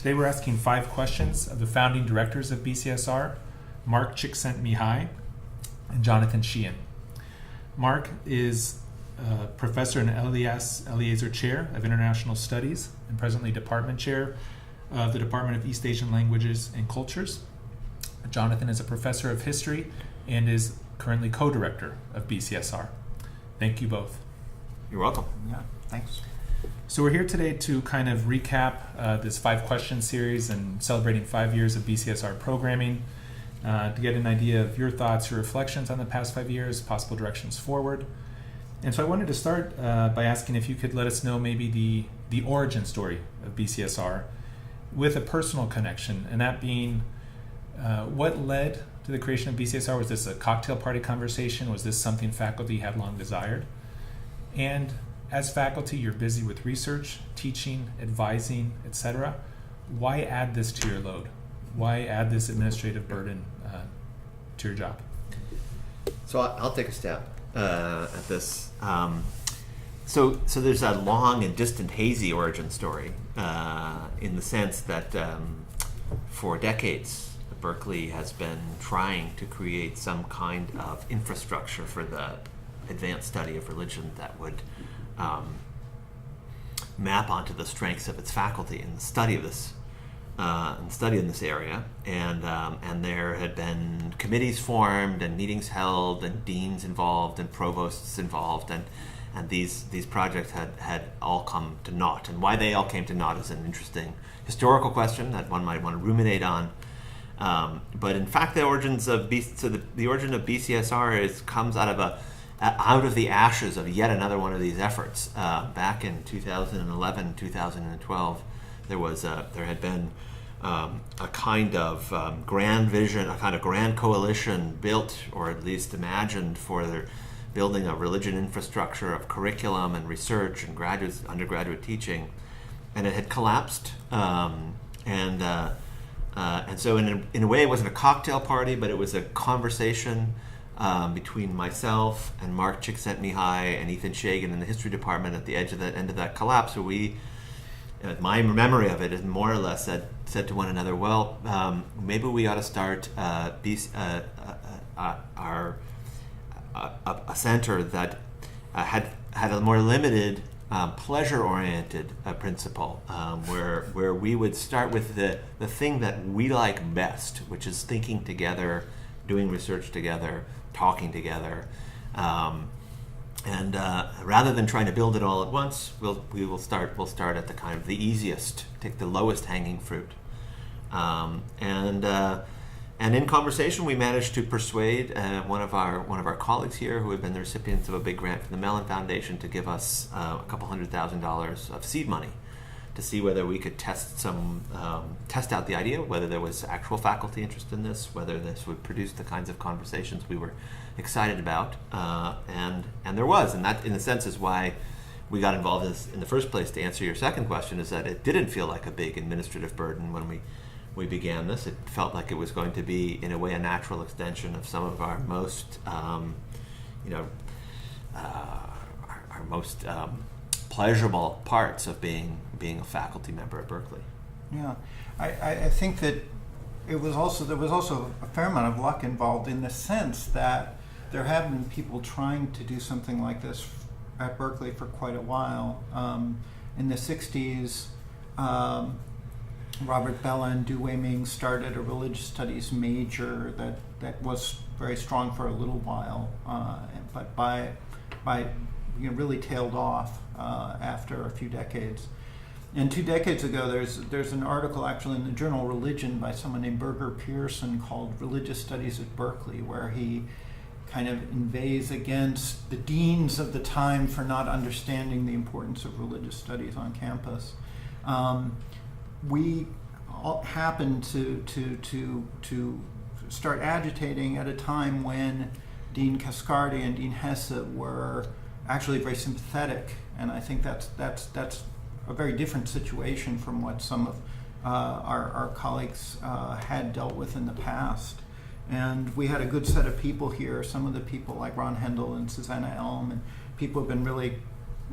Today we're asking 5 questions of the founding directors of BCSR, Mark Csikszentmihalyi and Jonathan Sheehan. Mark is a professor and Elias Eliezer Chair of International Studies and presently Department Chair of the Department of East Asian Languages and Cultures. Jonathan is a professor of history and is currently co-director of BCSR. Thank you both. You're welcome. Yeah, thanks. So we're here today to kind of recap this 5-question series and celebrating 5 years of BCSR programming, to get an idea of your thoughts, your reflections on the past 5 years, possible directions forward. And so I wanted to start by asking if you could let us know maybe the origin story of BCSR with a personal connection, and that being what led to the creation of BCSR. Was this a cocktail party conversation? Was this something faculty had long desired? And as faculty, you're busy with research, teaching, advising, etc. Why add this to your load? Why add this administrative burden to your job? So I'll take a stab at this. So there's a long and distant hazy origin story in the sense that for decades, Berkeley has been trying to create some kind of infrastructure for the advanced study of religion that would map onto the strengths of its faculty in the study of this in this area, and there had been committees formed and meetings held and deans involved and provosts involved, and these projects had all come to naught. And why they all came to naught is an interesting historical question that one might want to ruminate on. But in fact, the origin of BCSR comes out of the ashes of yet another one of these efforts. Back in 2011, 2012, there had been a kind of grand vision, a kind of grand coalition built, or at least imagined, for building a religion infrastructure of curriculum and research and undergraduate teaching, and it had collapsed. And so in a way, it wasn't a cocktail party, but it was a conversation between myself and Mark Csikszentmihalyi and Ethan Shagan in the history department at the end of that collapse, where we, my memory of it is more or less said to one another, well, maybe we ought to start a center that had a more limited pleasure-oriented principle, where we would start with the thing that we like best, which is thinking together, doing research together, talking together, and rather than trying to build it all at once, we'll start at the kind of the easiest, take the lowest hanging fruit, and in conversation, we managed to persuade one of our colleagues here, who had been the recipients of a big grant from the Mellon Foundation, to give us a couple $100,000 of seed money to see whether we could test out the idea, whether there was actual faculty interest in this, whether this would produce the kinds of conversations we were excited about, and there was, and that, in a sense, is why we got involved in the first place. To answer your second question, is that it didn't feel like a big administrative burden when we began this. It felt like it was going to be, in a way, a natural extension of some of our most, our most pleasurable parts of being a faculty member at Berkeley. Yeah, I think that there was also a fair amount of luck involved, in the sense that there have been people trying to do something like this at Berkeley for quite a while. In the 60s, Robert Bella and Du Weiming started a religious studies major that was very strong for a little while, but really tailed off after a few decades. And 2 decades ago, there's an article actually in the journal Religion by someone named Berger Pearson called Religious Studies at Berkeley, where he kind of inveighs against the deans of the time for not understanding the importance of religious studies on campus. We happened to start agitating at a time when Dean Cascardi and Dean Hesse were actually very sympathetic, and I think that's a very different situation from what some of our colleagues had dealt with in the past. And we had a good set of people here. Some of the people like Ron Hendel and Susanna Elm, and people have been really,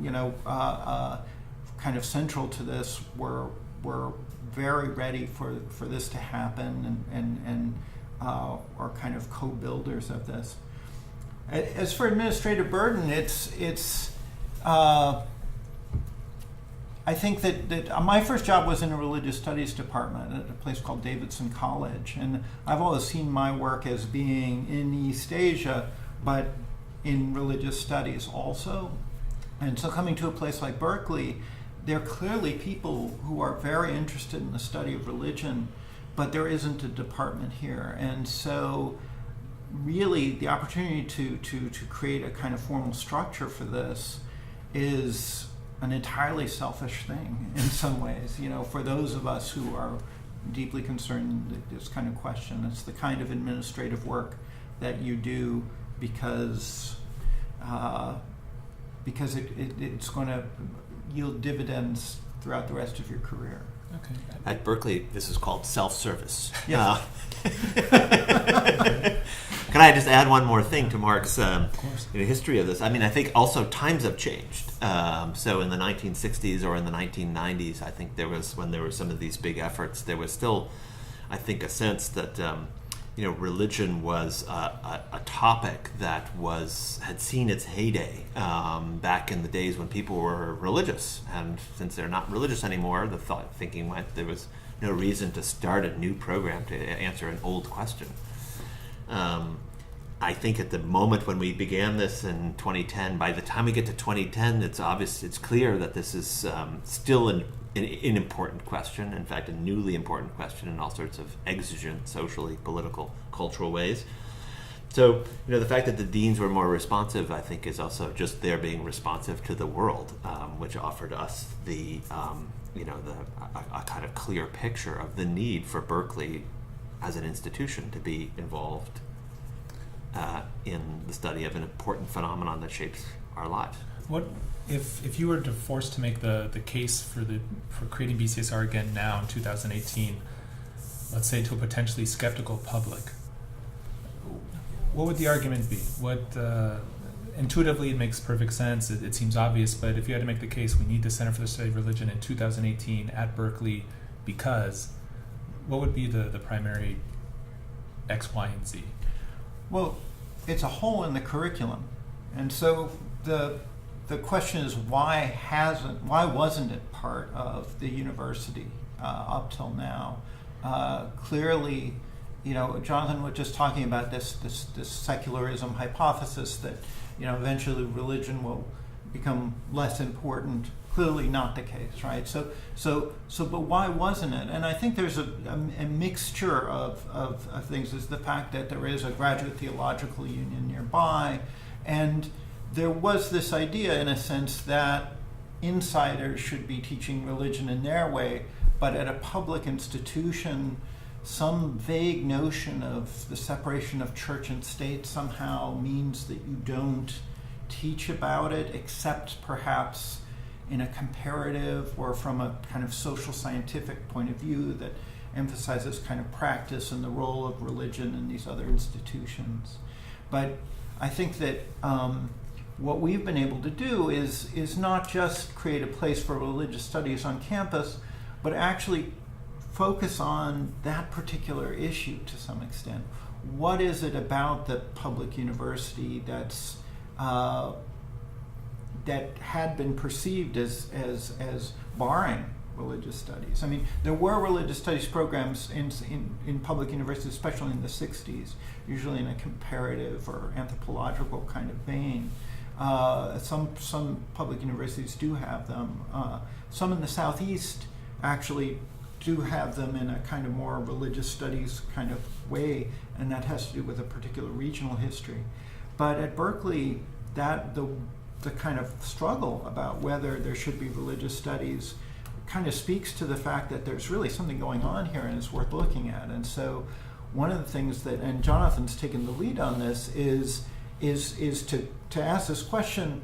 kind of central to this, were were very ready for this to happen and are kind of co-builders of this. As for administrative burden, it's I think that my first job was in a religious studies department at a place called Davidson College, and I've always seen my work as being in East Asia, but in religious studies also. And so coming to a place like Berkeley, there are clearly people who are very interested in the study of religion, but there isn't a department here. And so really the opportunity to create a kind of formal structure for this is an entirely selfish thing in some ways, for those of us who are deeply concerned with this kind of question. It's the kind of administrative work that you do because it's going to yield dividends throughout the rest of your career. Okay. At Berkeley, this is called self-service. Yes. Can I just add one more thing to Mark's history of this? I mean, I think also times have changed. So in the 1960s or in the 1990s, I think when there were some of these big efforts, there was still, I think, a sense that religion was a topic that had seen its heyday back in the days when people were religious, and since they're not religious anymore, the thinking went there was no reason to start a new program to answer an old question. I think at the moment when we began this in 2010, by the time we get to 2010, it's clear that this is still an important question, in fact, a newly important question in all sorts of exigent, socially, political, cultural ways. So, the fact that the deans were more responsive, I think, is also just their being responsive to the world, which offered us a kind of clear picture of the need for Berkeley as an institution to be involved in the study of an important phenomenon that shapes our lives. What if you were forced to make the case for creating BCSR again now in 2018, let's say to a potentially skeptical public, what would the argument be? What intuitively it makes perfect sense. It seems obvious, but if you had to make the case, we need the Center for the Study of Religion in 2018 at Berkeley because, what would be the primary X, Y, and Z? Well, it's a hole in the curriculum, and so the question is why wasn't it part of the university up till now? Clearly, Jonathan was just talking about this secularism hypothesis that eventually religion will become less important. Clearly not the case, right? But why wasn't it? And I think there's a mixture of things. There's the fact that there is a graduate theological union nearby, and there was this idea, in a sense, that insiders should be teaching religion in their way, but at a public institution, some vague notion of the separation of church and state somehow means that you don't teach about it, except perhaps in a comparative or from a kind of social scientific point of view that emphasizes kind of practice and the role of religion in these other institutions. But I think that what we've been able to do is not just create a place for religious studies on campus, but actually focus on that particular issue to some extent. What is it about the public university that had been perceived as barring religious studies? I mean, there were religious studies programs in public universities, especially in the 60s, usually in a comparative or anthropological kind of vein. Some public universities do have them. Some in the Southeast actually do have them in a kind of more religious studies kind of way, and that has to do with a particular regional history. But at Berkeley, the kind of struggle about whether there should be religious studies kind of speaks to the fact that there's really something going on here and it's worth looking at. And so one of the things that, and Jonathan's taken the lead on this, is to ask this question,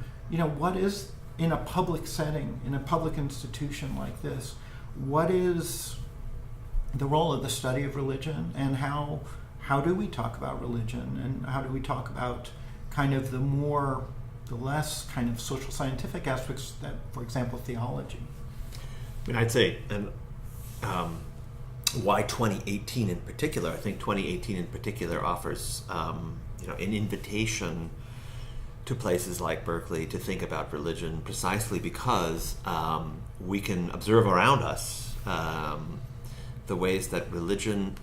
what is, in a public setting, in a public institution like this, what is the role of the study of religion, and how do we talk about religion, and how do we talk about kind of the less kind of social scientific aspects that, for example, theology? I mean, I'd say, and why 2018 in particular. I think 2018 in particular offers an invitation to places like Berkeley to think about religion precisely because we can observe around us the ways that religion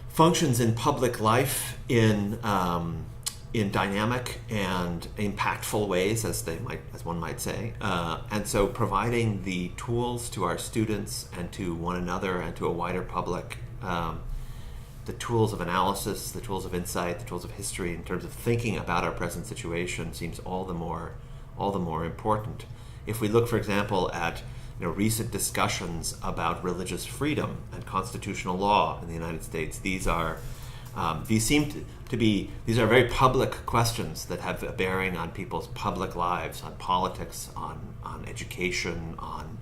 functions in public life in dynamic and impactful ways, as one might say, and so providing the tools to our students and to one another and to a wider public, the tools of analysis, the tools of insight, the tools of history in terms of thinking about our present situation seems all the more important. If we look, for example, at recent discussions about religious freedom and constitutional law in the United States, these are very public questions that have a bearing on people's public lives, on politics, on education, on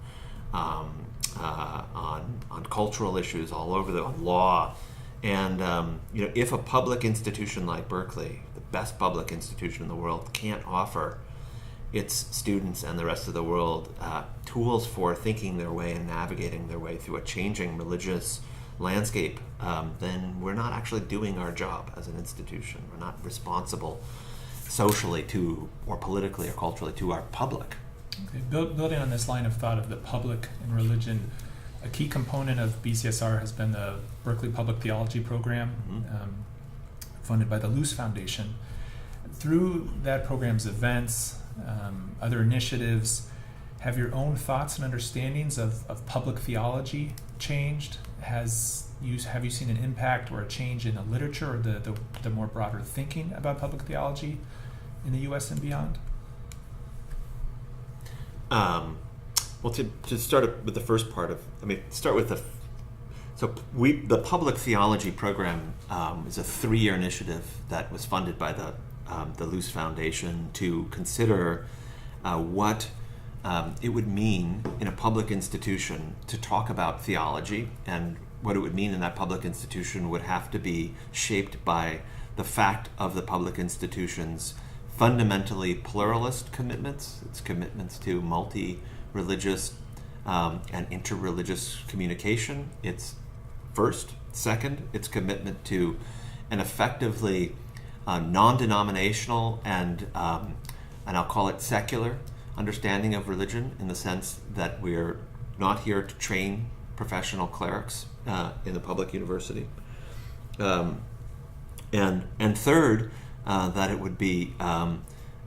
cultural issues all over on law. And if a public institution like Berkeley, the best public institution in the world, can't offer its students and the rest of the world tools for thinking their way and navigating their way through a changing religious landscape, then we're not actually doing our job as an institution. We're not responsible socially to, or politically or culturally to our public. Okay. Building on this line of thought of the public and religion, a key component of BCSR has been the Berkeley Public Theology Program, funded by the Luce Foundation. Through that program's events, other initiatives, have your own thoughts and understandings of public theology changed? Have you seen an impact or a change in the literature or the more broader thinking about public theology in the U.S. and beyond? Well, to start with the first part of, the Public Theology Program is a 3-year initiative that was funded by the Luce Foundation to consider what it would mean in a public institution to talk about theology, and what it would mean in that public institution would have to be shaped by the fact of the public institution's fundamentally pluralist commitments, its commitments to multi-religious and interreligious communication. It's first. Second, its commitment to an effectively non-denominational and I'll call it secular understanding of religion, in the sense that we're not here to train professional clerics in the public university. And third, that it would be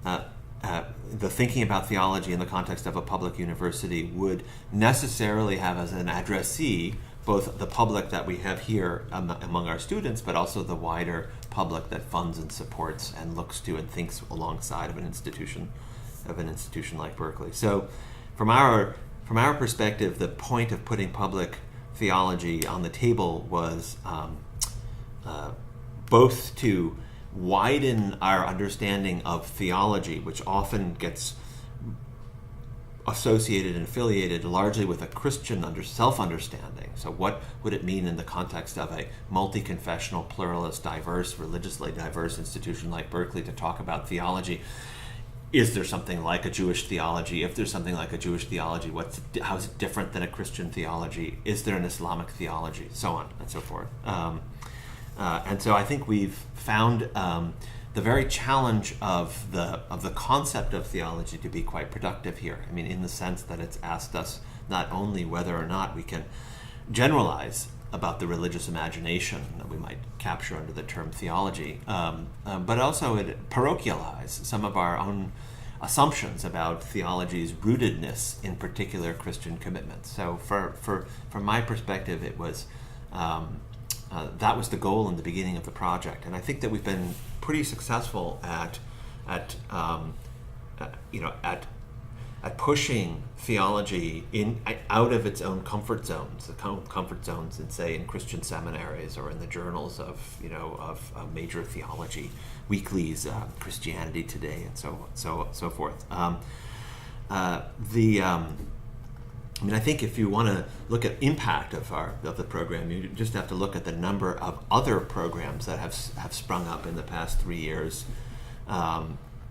the thinking about theology in the context of a public university would necessarily have as an addressee both the public that we have here among our students, but also the wider public that funds and supports and looks to and thinks alongside of an institution like Berkeley. So from our perspective, the point of putting public theology on the table was both to widen our understanding of theology, which often gets associated and affiliated largely with a Christian self-understanding. So what would it mean in the context of a multi-confessional, pluralist, diverse, religiously diverse institution like Berkeley to talk about theology? Is there something like a Jewish theology? If there's something like a Jewish theology, how is it different than a Christian theology? Is there an Islamic theology? So on and so forth. And so I think we've found the very challenge of the concept of theology to be quite productive here. I mean, in the sense that it's asked us not only whether or not we can generalize about the religious imagination that we might capture under the term theology, but also it parochialize some of our own assumptions about theology's rootedness in particular Christian commitments. So from my perspective, it was that was the goal in the beginning of the project, and I think that we've been pretty successful at pushing theology out of its own comfort zones, in Christian seminaries or in the journals of major theology weeklies, Christianity Today, and so forth. I think if you want to look at impact of the program, you just have to look at the number of other programs that have sprung up in the past 3 years.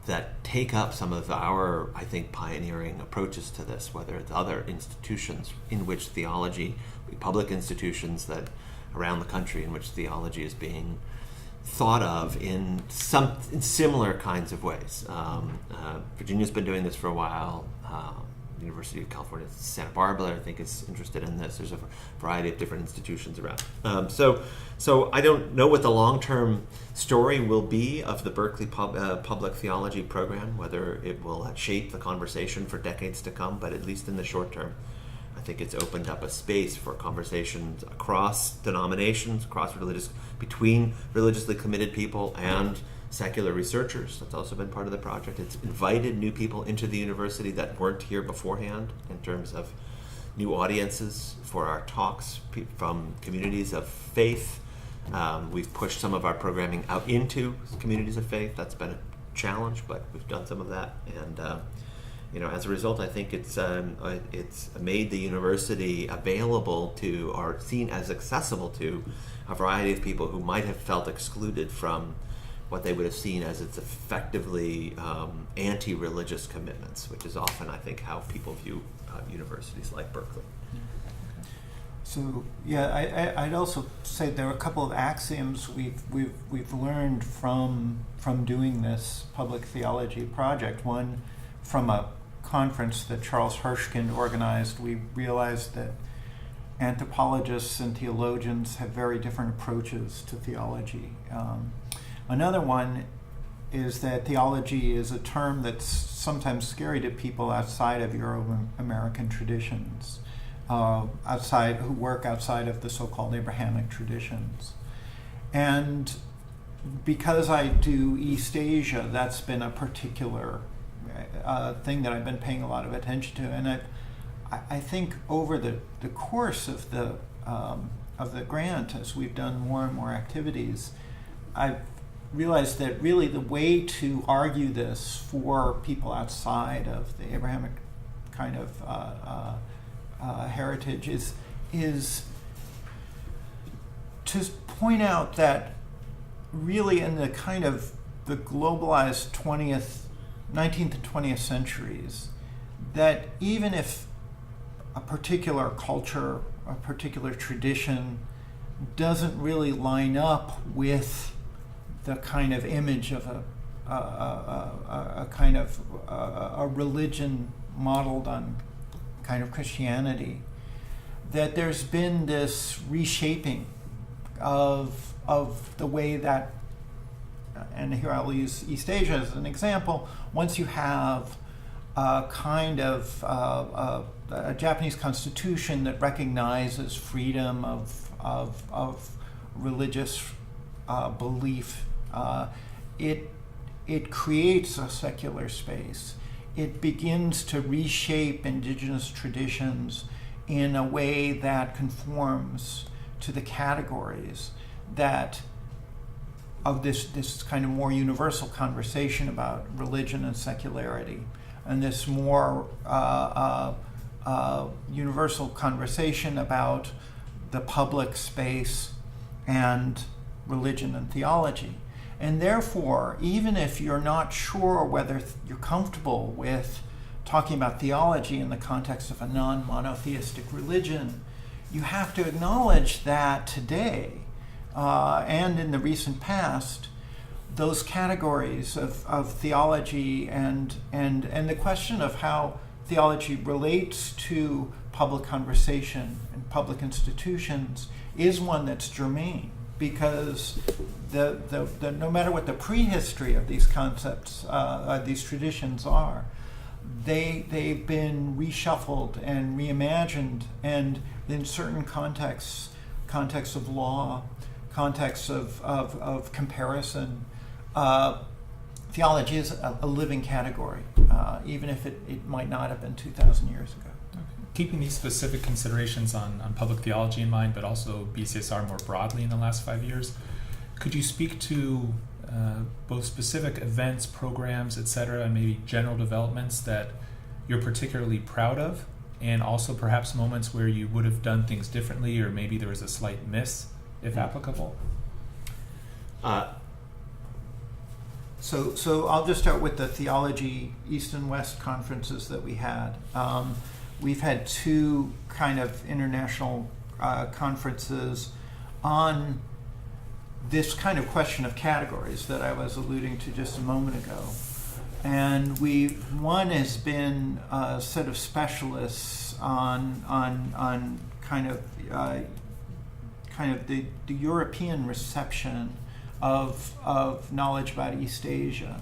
that take up some of our, I think, pioneering approaches to this, whether it's other institutions in which theology, public institutions that around the country in which theology is being thought of in similar kinds of ways. Virginia's been doing this for a while. University of California, Santa Barbara, I think, is interested in this. There's a variety of different institutions around. So I don't know what the long-term story will be of the Berkeley public theology program, whether it will shape the conversation for decades to come, but at least in the short term, I think it's opened up a space for conversations across denominations, between religiously committed people and secular researchers. That's also been part of the project. It's invited new people into the university that weren't here beforehand in terms of new audiences for our talks from communities of faith. We've pushed some of our programming out into communities of faith. That's been a challenge, but we've done some of that. And as a result, I think it's made the university available to, or seen as accessible to, a variety of people who might have felt excluded from what they would have seen as its effectively anti-religious commitments, which is often, I think, how people view universities like Berkeley. So yeah, I'd also say there are a couple of axioms we've learned from doing this public theology project. One, from a conference that Charles Hirschkind organized, we realized that anthropologists and theologians have very different approaches to theology. Another one is that theology is a term that's sometimes scary to people outside of Euro-American traditions, who work outside of the so-called Abrahamic traditions. And because I do East Asia, that's been a particular thing that I've been paying a lot of attention to. And I think over the course of the grant, as we've done more and more activities, I've realized that really the way to argue this for people outside of the Abrahamic kind of heritage is to point out that really in the kind of the globalized 19th and 20th centuries, that even if a particular culture, a particular tradition doesn't really line up with the kind of image of a kind of a religion modeled on kind of Christianity, that there's been this reshaping of the way that, and here I'll use East Asia as an example. Once you have a kind of a Japanese constitution that recognizes freedom of religious belief, it creates a secular space. It begins to reshape indigenous traditions in a way that conforms to the categories that of this kind of more universal conversation about religion and secularity, and this more universal conversation about the public space and religion and theology. And therefore, even if you're not sure whether you're comfortable with talking about theology in the context of a non-monotheistic religion, you have to acknowledge that today, and in the recent past, those categories of theology and the question of how theology relates to public conversation and public institutions is one that's germane, because the no matter what the prehistory of these concepts, these traditions are, they've been reshuffled and reimagined, and in certain contexts of law, contexts of comparison, theology is a living category, even if it might not have been 2,000 years ago. Keeping these specific considerations on public theology in mind, but also BCSR more broadly in the last 5 years, could you speak to both specific events, programs, etc., and maybe general developments that you're particularly proud of, and also perhaps moments where you would have done things differently, or maybe there was a slight miss, if applicable? So I'll just start with the theology East and West conferences that we had. We've had two kind of international conferences on this kind of question of categories that I was alluding to just a moment ago. And one has been a set of specialists on kind of the European reception of knowledge about East Asia,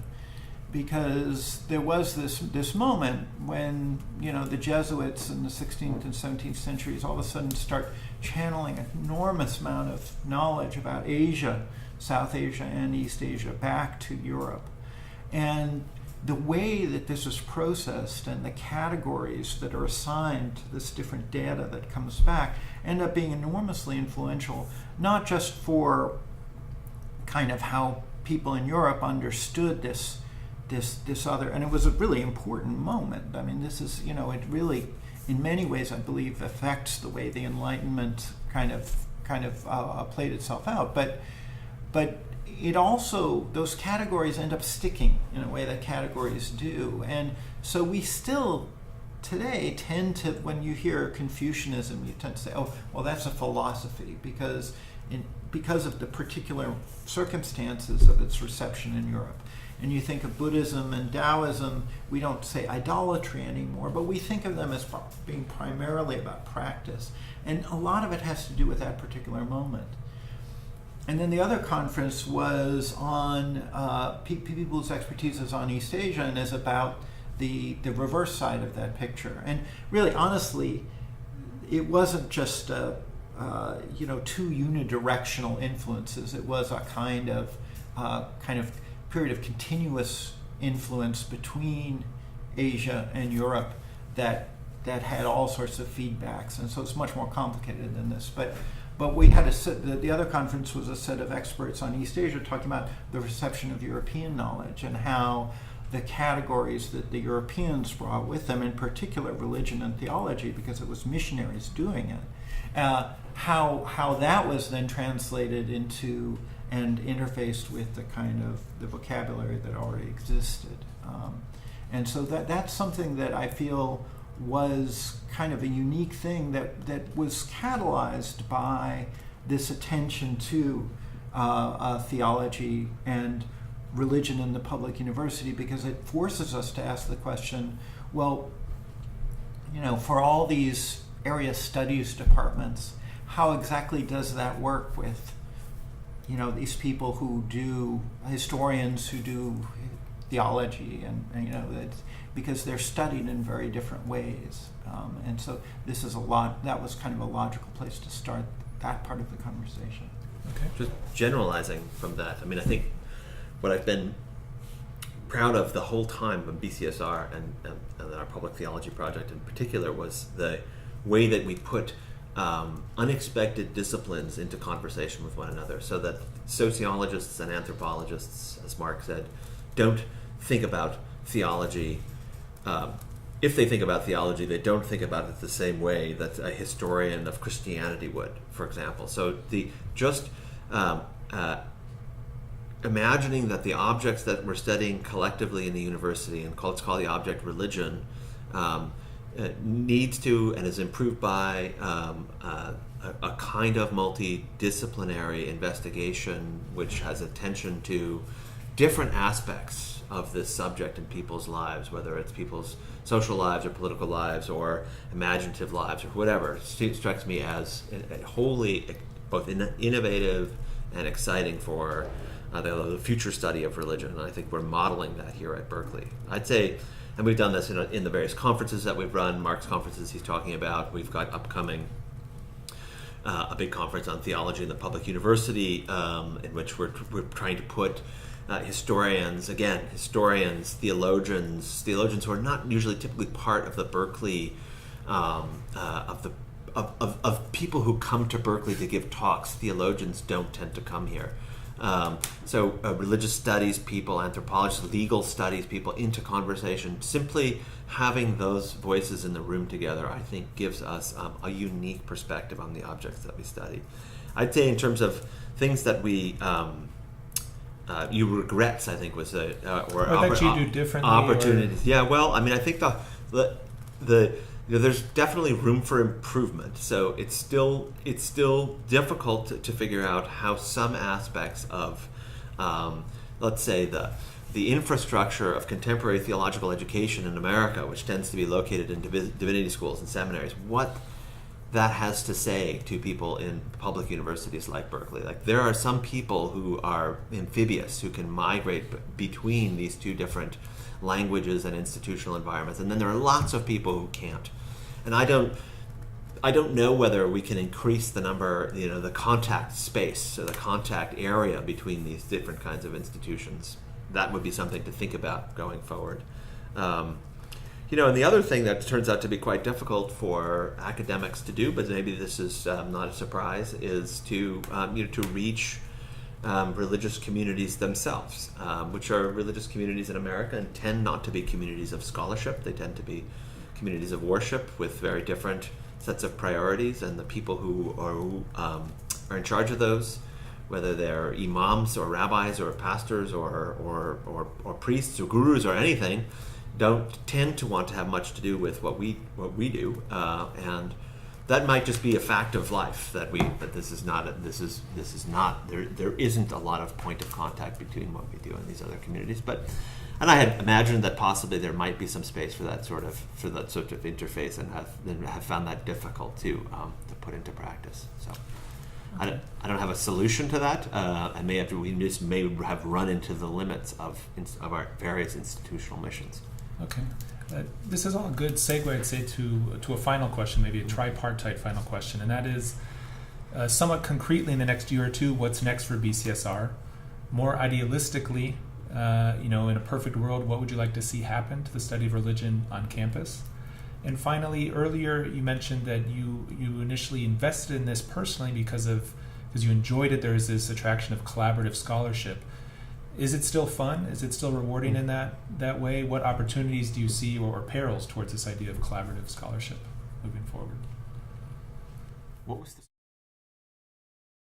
because there was this moment when the Jesuits in the 16th and 17th centuries all of a sudden start channeling an enormous amount of knowledge about Asia, South Asia and East Asia back to Europe. And the way that this is processed and the categories that are assigned to this different data that comes back end up being enormously influential, not just for kind of how people in Europe understood this other, and it was a really important moment. I mean, this is, it really, in many ways, I believe, affects the way the Enlightenment kind of played itself out. But it also, those categories end up sticking in a way that categories do. And so we still today tend to, when you hear Confucianism, you tend to say, oh, well, that's a philosophy, because of the particular circumstances of its reception in Europe. And you think of Buddhism and Taoism, we don't say idolatry anymore, but we think of them as being primarily about practice. And a lot of it has to do with that particular moment. And then the other conference was on people's expertise is on East Asia and is about the reverse side of that picture. And really, honestly, it wasn't just two unidirectional influences. It was a kind of period of continuous influence between Asia and Europe that had all sorts of feedbacks. And so it's much more complicated than this. But we had the other conference was a set of experts on East Asia talking about the reception of European knowledge and how the categories that the Europeans brought with them, in particular religion and theology, because it was missionaries doing it, how that was then translated into and interfaced with the kind of the vocabulary that already existed. And so that's something that I feel was kind of a unique thing that was catalyzed by this attention to theology and religion in the public university, because it forces us to ask the question, well, for all these area studies departments, how exactly does that work with these people who do, historians who do theology, and because they're studied in very different ways. And so this is that was kind of a logical place to start that part of the conversation. Okay. Just generalizing from that, I think what I've been proud of the whole time of BCSR and our public theology project in particular was the way that we put unexpected disciplines into conversation with one another, so that sociologists and anthropologists, as Mark said, don't think about theology. If they think about theology, they don't think about it the same way that a historian of Christianity would, for example. So imagining that the objects that we're studying collectively in the university, and let's call the object religion, needs to and is improved by a kind of multidisciplinary investigation which has attention to different aspects of this subject in people's lives, whether it's people's social lives or political lives or imaginative lives or whatever. It strikes me as wholly both innovative and exciting for the future study of religion, and I think we're modeling that here at Berkeley. I'd say, and we've done this in the various conferences that we've run, Mark's conferences he's talking about. We've got upcoming a big conference on theology in the public university, in which we're trying to put historians, theologians who are not usually typically part of the Berkeley, of people who come to Berkeley to give talks. Theologians don't tend to come here. So religious studies people, anthropologists, legal studies people into conversation. Simply having those voices in the room together, I think, gives us a unique perspective on the objects that we study. I'd say in terms of things that we regrets, I think, was a or that you do differently, opportunities. Yeah, well, I mean, I think the there's definitely room for improvement. So it's still difficult to figure out how some aspects of, let's say, the infrastructure of contemporary theological education in America, which tends to be located in divinity schools and seminaries, what that has to say to people in public universities like Berkeley. Like, there are some people who are amphibious, who can migrate between these two different languages and institutional environments, and then there are lots of people who can't. And I don't know whether we can increase the number, the contact space, or the contact area between these different kinds of institutions. That would be something to think about going forward. And the other thing that turns out to be quite difficult for academics to do, but maybe this is not a surprise, is to reach religious communities themselves, which are religious communities in America and tend not to be communities of scholarship. They tend to be communities of worship with very different sets of priorities, and the people who are in charge of those, whether they're imams or rabbis or pastors or priests or gurus or anything, don't tend to want to have much to do with what we do, and that might just be a fact of life that this is not there isn't a lot of point of contact between what we do and these other communities. And I had imagined that possibly there might be some space for that sort of interface, and have found that difficult to put into practice. So I don't have a solution to that. We just may have run into the limits of our various institutional missions. Okay. This is all a good segue, I'd say, to a final question, maybe a tripartite final question, and that is, somewhat concretely in the next year or two, what's next for BCSR? More idealistically, in a perfect world, what would you like to see happen to the study of religion on campus? And finally, earlier you mentioned that you initially invested in this personally because you enjoyed it. There is this attraction of collaborative scholarship. Is it still fun? Is it still rewarding in that way? What opportunities do you see, or perils towards this idea of collaborative scholarship moving forward? What was the